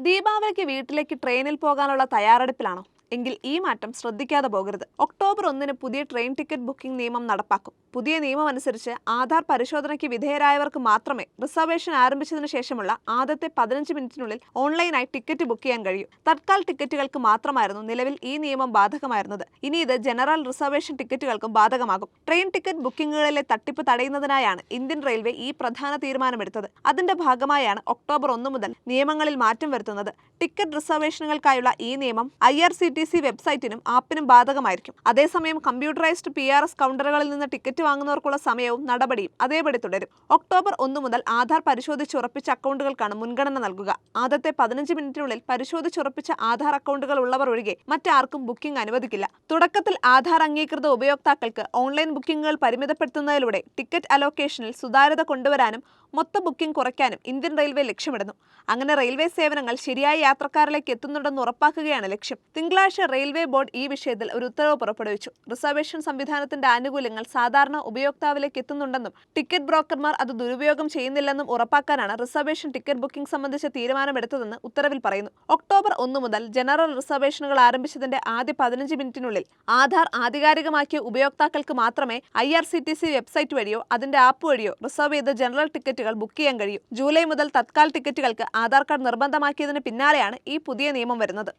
ദീപാവലിക്ക് വീട്ടിലേക്ക് ട്രെയിനിൽ പോകാനുള്ള തയ്യാറെടുപ്പിലാണോ? എങ്കിൽ ഈ മാറ്റം ശ്രദ്ധിക്കാതെ പോകരുത്. ഒക്ടോബർ 1-ന് പുതിയ ട്രെയിൻ ടിക്കറ്റ് ബുക്കിംഗ് നിയമം നടപ്പാക്കും. പുതിയ നിയമം അനുസരിച്ച് ആധാർ പരിശോധനയ്ക്ക് വിധേയരായവർക്ക് മാത്രമേ റിസർവേഷൻ ആരംഭിച്ചതിനു ശേഷമുള്ള ആദ്യത്തെ 15 മിനിറ്റിനുള്ളിൽ ഓൺലൈനായി ടിക്കറ്റ് ബുക്ക് ചെയ്യാൻ കഴിയൂ. തത്കാൽ ടിക്കറ്റുകൾക്ക് മാത്രമായിരുന്നു നിലവിൽ ഈ നിയമം ബാധകമായിരുന്നത്. ഇനി ഇത് ജനറൽ റിസർവേഷൻ ടിക്കറ്റുകൾക്കും ബാധകമാകും. ട്രെയിൻ ടിക്കറ്റ് ബുക്കിംഗുകളിലെ തട്ടിപ്പ് തടയുന്നതിനായാണ് ഇന്ത്യൻ റെയിൽവേ ഈ പ്രധാന തീരുമാനമെടുത്തത്. അതിന്റെ ഭാഗമായാണ് ഒക്ടോബർ 1 മുതൽ നിയമങ്ങളിൽ മാറ്റം വരുത്തുന്നത്. ടിക്കറ്റ് റിസർവേഷനുകൾക്കായുള്ള ഈ നിയമം IRCTC വെബ്സൈറ്റിനും ആപ്പിനും ബാധകമായിരിക്കും. അതേസമയം കമ്പ്യൂട്ടറൈസ്ഡ് PRS കൗണ്ടറുകളിൽ നിന്ന് ടിക്കറ്റ് വാങ്ങുന്നവർക്കുള്ള സമയവും നടപടിയും അതേപടി തുടരും. ഒക്ടോബർ 1 മുതൽ ആധാർ പരിശോധിച്ചുറപ്പിച്ച അക്കൗണ്ടുകൾക്കാണ് മുൻഗണന നൽകുക. ആദ്യത്തെ 15 മിനിറ്റിനുള്ളിൽ പരിശോധിച്ചുറപ്പിച്ച ആധാർ അക്കൗണ്ടുകൾ ഉള്ളവർ ഒഴികെ മറ്റാർക്കും ബുക്കിംഗ് അനുവദിക്കില്ല. തുടക്കത്തിൽ ആധാർ അംഗീകൃത ഉപയോക്താക്കൾക്ക് ഓൺലൈൻ ബുക്കിംഗുകൾ പരിമിതപ്പെടുത്തുന്നതിലൂടെ ടിക്കറ്റ് അലോക്കേഷനിൽ സുതാര്യത കൊണ്ടുവരാനും മൊത്ത ബുക്കിംഗ് കുറയ്ക്കാനും ഇന്ത്യൻ റെയിൽവേ ലക്ഷ്യമിടുന്നു. അങ്ങനെ റെയിൽവേ സേവനങ്ങൾ ശരിയായ യാത്രക്കാരിലേക്ക് എത്തുന്നുണ്ടെന്ന് ഉറപ്പാക്കുകയാണ് ലക്ഷ്യം. തിങ്കളാഴ്ച റെയിൽവേ ബോർഡ് ഈ വിഷയത്തിൽ ഒരു ഉത്തരവ് പുറപ്പെടുവിച്ചു. റിസർവേഷൻ സംവിധാനത്തിന്റെ ആനുകൂല്യങ്ങൾ സാധാരണ ഉപയോക്താവിലേക്ക് എത്തുന്നുണ്ടെന്നും ടിക്കറ്റ് ബ്രോക്കർമാർ അത് ദുരുപയോഗം ചെയ്യുന്നില്ലെന്നും ഉറപ്പാക്കാനാണ് റിസർവേഷൻ ടിക്കറ്റ് ബുക്കിംഗ് സംബന്ധിച്ച തീരുമാനമെടുത്തതെന്ന് ഉത്തരവിൽ പറയുന്നു. ഒക്ടോബർ 1 മുതൽ ജനറൽ റിസർവേഷനുകൾ ആരംഭിച്ചതിന്റെ ആദ്യ 15 മിനിറ്റിനുള്ളിൽ ആധാർ ആധികാരികമാക്കിയ ഉപയോക്താക്കൾക്ക് മാത്രമേ IRCTC വെബ്സൈറ്റ് വഴിയോ അതിന്റെ ആപ്പ് വഴിയോ റിസർവ് ചെയ്ത ജനറൽ ടിക്കറ്റുകൾ ബുക്ക് ചെയ്യാൻ കഴിയൂ. ജൂലൈ മുതൽ തത്കാൽ ടിക്കറ്റുകൾക്ക് ആധാർ കാർഡ് നിർബന്ധമാക്കിയതിന് പിന്നാലെയാണ് ഈ പുതിയ നിയമം വരുന്നത്.